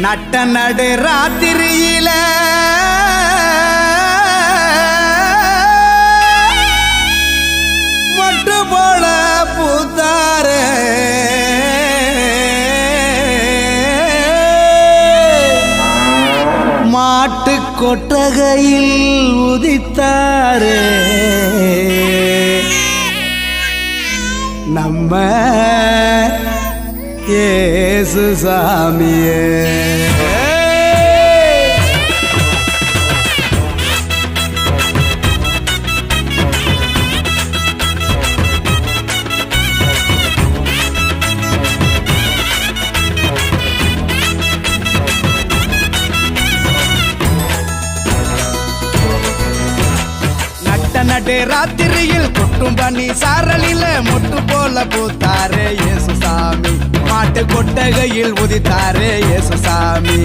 நட்ட நடு ராத்திரியில மொட்டு போல பூத்தாரே மாட்டு கொட்டகையில் உதித்தாரே நம்ம இயேசு சாமியே. நடு ராத்திரியில் கொட்டும் பனி சாரலில மொட்டு போல பூத்தாரே இயேசு சாமி. மாட்டு கொட்டகையில் உதித்தாரே இயேசு சாமி.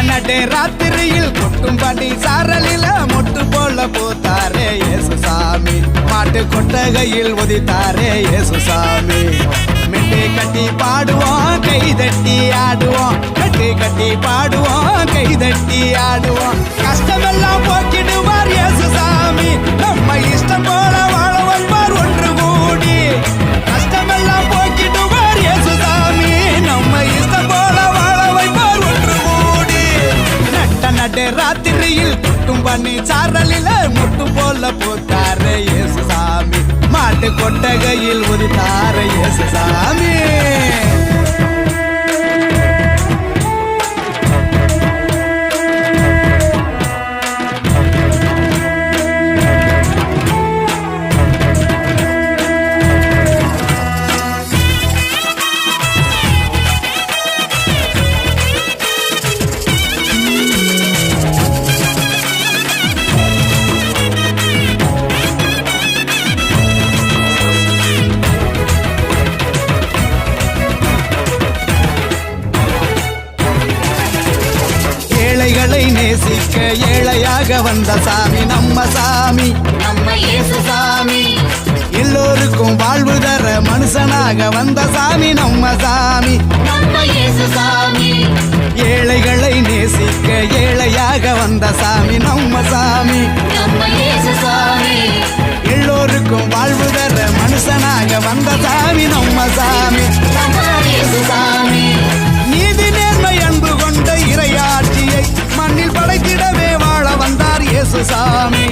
நடு ராத்திரியில் கொட்டும் பனி சாரலில மொட்டு போல பூத்தாரே இயேசு சாமி. மாட்டு கொட்டகையில் உதித்தாரே இயேசு சாமி. மெட்டு கட்டி பாடுவோம் கை தட்டி ஆடுவோம். மெட்டு கட்டி பாடுவோம் கை தட்டி ஆடுவோம். கஷ்டமெல்லாம் போக்கிடுவார் இயேசு சாமி. நம்ம இஷ்டம் போல வாழ வைப்பார் ஒன்று கூடி. கஷ்டமெல்லாம் போக்கிடுவார் இயேசு சாமி. நம்ம இஷ்டம் போல வாழ வைப்பார் ஒன்று கூடி. நடு ராத்திரியில் கொட்டும் பண்ணி சாரலில முட்டு போல பூத்தாரே இயேசு சாமி. மாட்டு கொட்டகையில் உதித்தாரே இயேசு சாமி. ஏழைகளை நேசிக்க ஏழையாக வந்த சாமி நம்ம சாமி. நம்ம இயேசு சாமி. எல்லோருக்கும் வாழ்வு தர மனுஷனாக வந்த சாமி நம்ம சாமி. நம்ம இயேசு சாமி. ஏழைகளை நேசிக்க ஏழையாக வந்த சாமி நம்ம சாமி. நம்ம இயேசு சாமி. எல்லோருக்கும் வாழ்வு தர மனுஷனாக வந்த சாமி நம்ம சாமி. நம்ம இயேசு சாமி. நீதி நேர்மை அன்பு கொண்ட இறையாட்சியை மண்ணில் படைத்திடவே வாழ வந்தார் இயேசு சாமி.